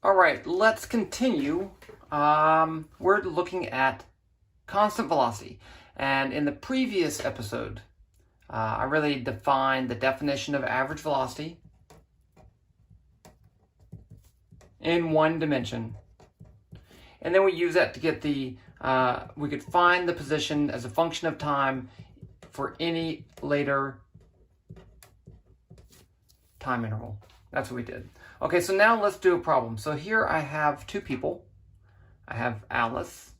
All right, let's continue. We're looking at constant velocity. And in the previous episode, I really defined the definition of average velocity in one dimension. And then we use that to get we could find the position as a function of time for any later time interval. That's what we did. Okay, so now let's do a problem. So here I have two people. I have Alice.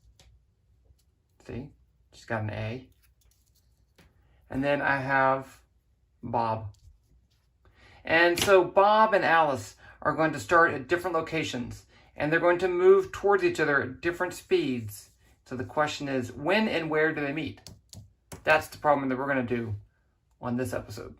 See, she's got an A. And then I have Bob. And so Bob and Alice are going to start at different locations, and they're going to move towards each other at different speeds. So the question is, when and where do they meet? That's the problem that we're going to do on this episode.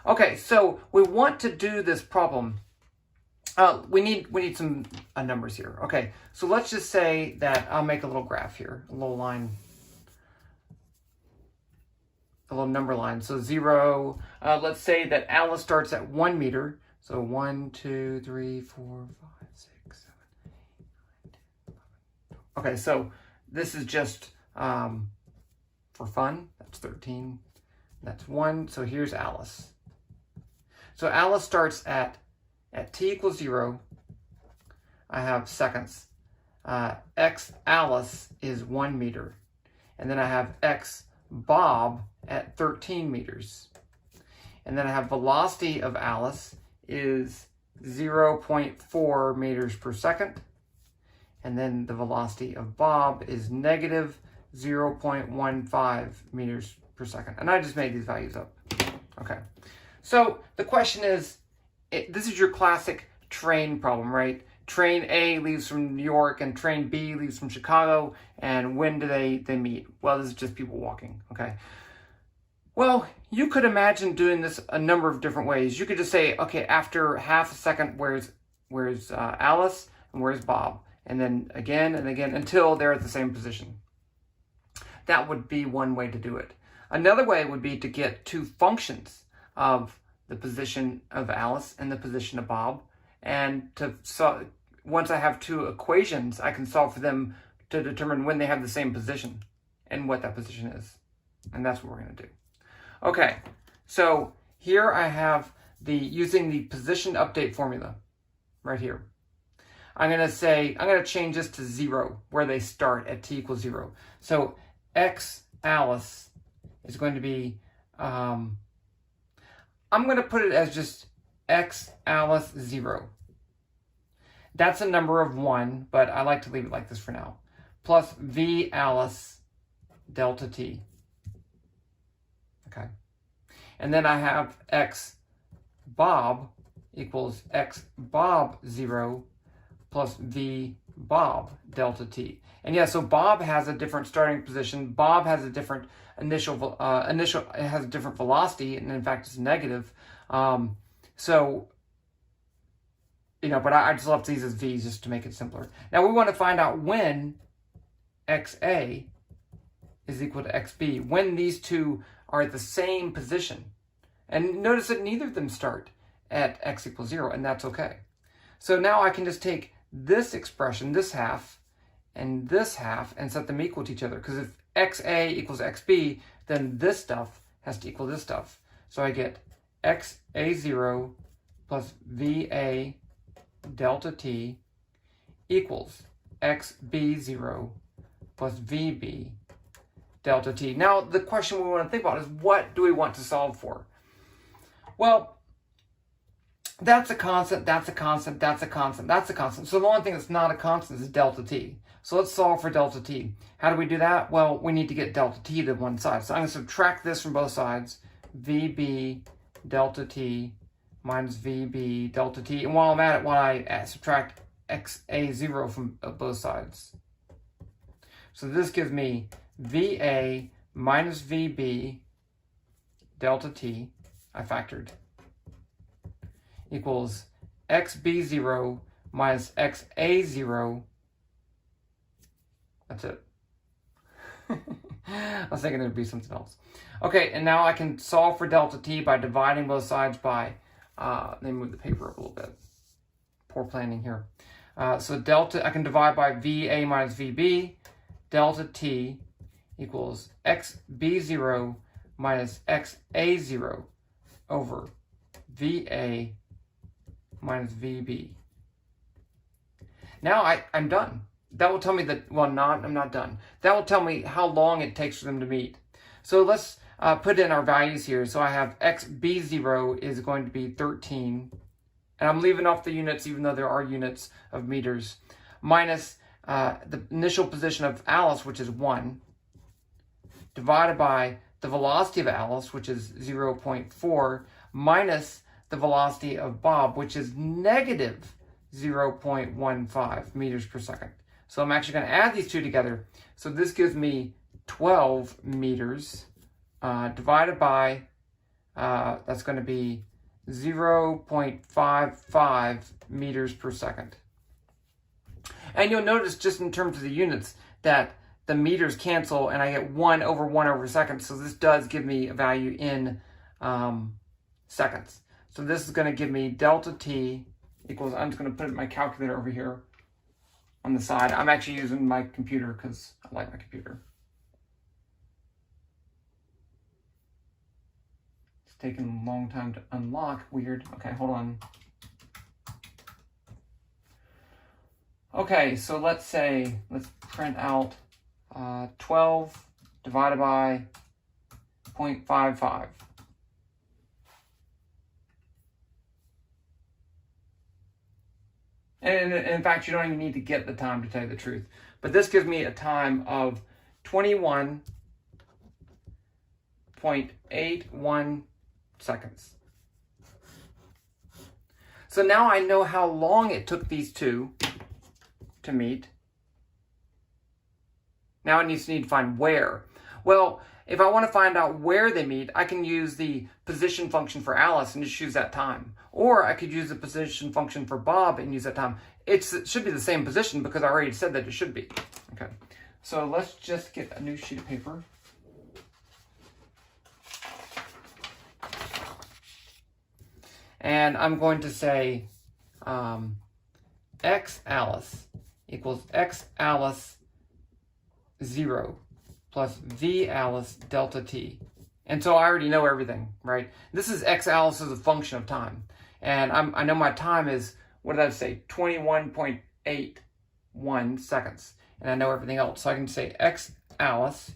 Okay, so we want to do this problem. We need some numbers here. Okay, so let's just say that I'll make a little graph here, a little line, a little number line. So 0, let's say that Alice starts at 1 meter. So 1, 2, 3, 4, 5, 6, 7, 8, 9, 10, 11. Okay, so this is just for fun. That's 13. That's 1. So here's Alice. So Alice starts at t equals 0. I have seconds. X Alice is 1 meter. And then I have X Bob at 13 meters. And then I have velocity of Alice is 0.4 meters per second. And then the velocity of Bob is negative 0.15 meters per second. And I just made these values up. Okay. So the question is, this is your classic train problem, right? Train A leaves from New York and train B leaves from Chicago. And when do they meet? Well, this is just people walking, okay? Well, you could imagine doing this a number of different ways. You could just say, okay, after half a second, where's Alice and where's Bob? And then again and again until they're at the same position. That would be one way to do it. Another way would be to get two functions of the position of Alice and the position of Bob. And once I have two equations, I can solve for them to determine when they have the same position and what that position is. And that's what we're going to do. Okay, so here I have using the position update formula right here. I'm going to change this to 0, where they start at t equals 0. So X Alice is going to be, I'm going to put it as just X Alice 0. That's a number of 1, but I like to leave it like this for now. Plus V Alice delta t. Okay. And then I have X Bob equals X Bob 0 plus V Bob delta t. And yeah, so Bob has a different starting position. Bob has a different it has a different velocity, and in fact it's negative. So, but I just left these as V's just to make it simpler. Now we want to find out when XA is equal to XB, when these two are at the same position. And notice that neither of them start at x equals 0, and that's okay. So now I can just take this expression, this half, and this half, and set them equal to each other. Because if XA equals XB, then this stuff has to equal this stuff. So I get XA0 plus VA delta t equals XB0 plus VB delta t. Now, the question we want to think about is, what do we want to solve for? Well, that's a constant, that's a constant, that's a constant, that's a constant. So the only thing that's not a constant is delta t. So let's solve for delta t. How do we do that? Well, we need to get delta t to one side. So I'm going to subtract this from both sides. VB delta t minus VB delta t. And while I'm at it, I subtract XA0 from both sides. So this gives me VA minus VB delta t. I factored. equals xb0 minus xa0. That's it. I was thinking there'd be something else. Okay, and now I can solve for delta t by dividing both sides by, let me move the paper up a little bit. Poor planning here. So delta, I can divide by VA minus VB. Delta t equals xb0 minus xa0 over VA minus VB. Now I'm done. That will tell me that, well, I'm not done. That will tell me how long it takes for them to meet. So let's put in our values here. So I have xb0 is going to be 13. And I'm leaving off the units, even though there are units of meters, minus the initial position of Alice, which is 1, divided by the velocity of Alice, which is 0.4, minus the velocity of Bob, which is negative 0.15 meters per second. So I'm actually going to add these two together. So this gives me 12 meters divided by, that's going to be 0.55 meters per second. And you'll notice just in terms of the units that the meters cancel and I get 1 over second. So this does give me a value in seconds. So this is going to give me delta t equals, I'm just going to put my calculator over here on the side. I'm actually using my computer because I like my computer. It's taking a long time to unlock. Weird. Okay, hold on. Okay, so let's print out 12 divided by 0.55. And in fact, you don't even need to get the time, to tell you the truth. But this gives me a time of 21.81 seconds. So now I know how long it took these two to meet. Now it need to find where. Well, if I want to find out where they meet, I can use the position function for Alice and just use that time. Or I could use the position function for Bob and use that time. It should be the same position because I already said that it should be. Okay, so let's just get a new sheet of paper. And I'm going to say x Alice equals x Alice 0 plus v Alice delta t. And so I already know everything, right? This is x Alice as a function of time. And I know my time is, what did I say, 21.81 seconds. And I know everything else. So I can say x Alice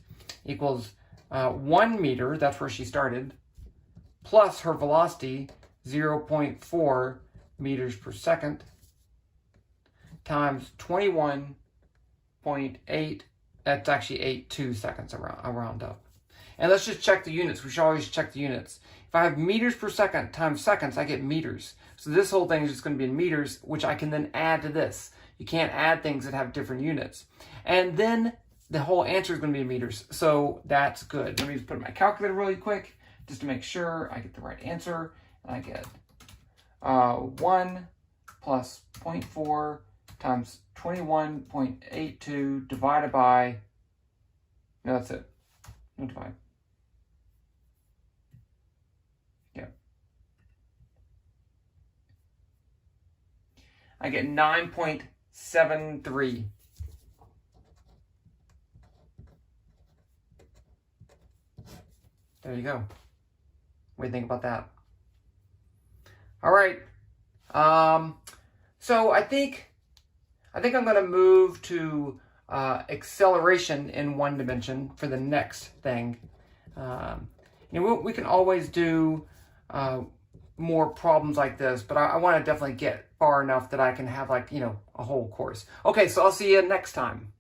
equals 1 meter, that's where she started, plus her velocity, 0.4 meters per second, times 21.8, that's actually 82 seconds around up. And let's just check the units. We should always check the units. If I have meters per second times seconds, I get meters. So this whole thing is just going to be in meters, which I can then add to this. You can't add things that have different units. And then the whole answer is going to be in meters. So that's good. Let me just put my calculator really quick, just to make sure I get the right answer. And I get 1 plus 0.4 times 21.82 divided by, no, that's it. No divide. Yeah. I get 9.73. There you go. What do you think about that? All right. So I think I'm going to move to acceleration in one dimension for the next thing. We can always do more problems like this, but I want to definitely get far enough that I can have a whole course. Okay, so I'll see you next time.